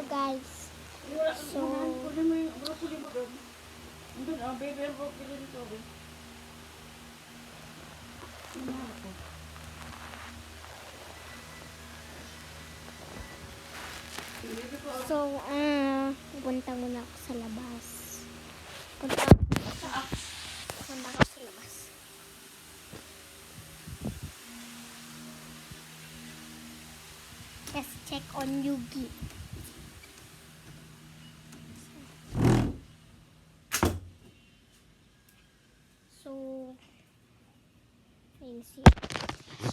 guys. So, pupunta muna ako sa labas. Punta ako sa labas. Let's check on Yugi. So, ayun siya.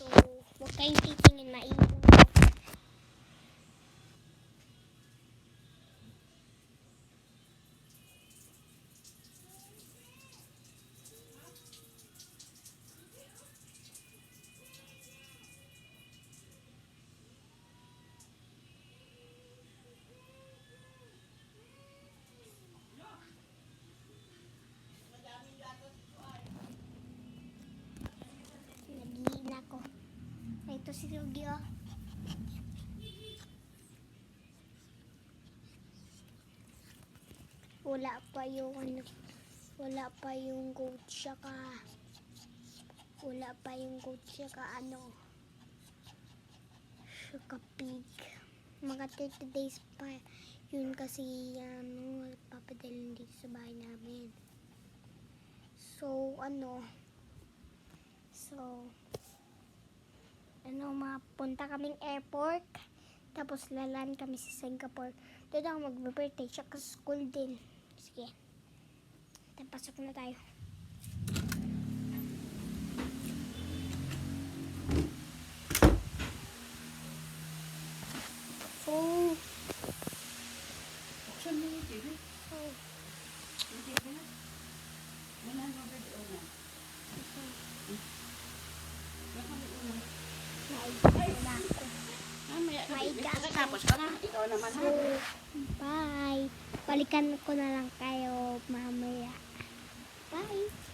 So, huwag kayong titingin, maingay. Nagihin ako. Ito si Yugi, oh. Wala pa yung goat saka pig. Mga 30 days pa yun kasi papadalhin dito sa bahay namin. So mapunta kaming airport, tapos lalan kami sa Singapore. Doon ako mag-birthday, tsaka school din. Sige, pasok na tayo. Tapos ka na, ikaw naman ha. Bye. Balikan ko na lang kayo mamaya. Bye.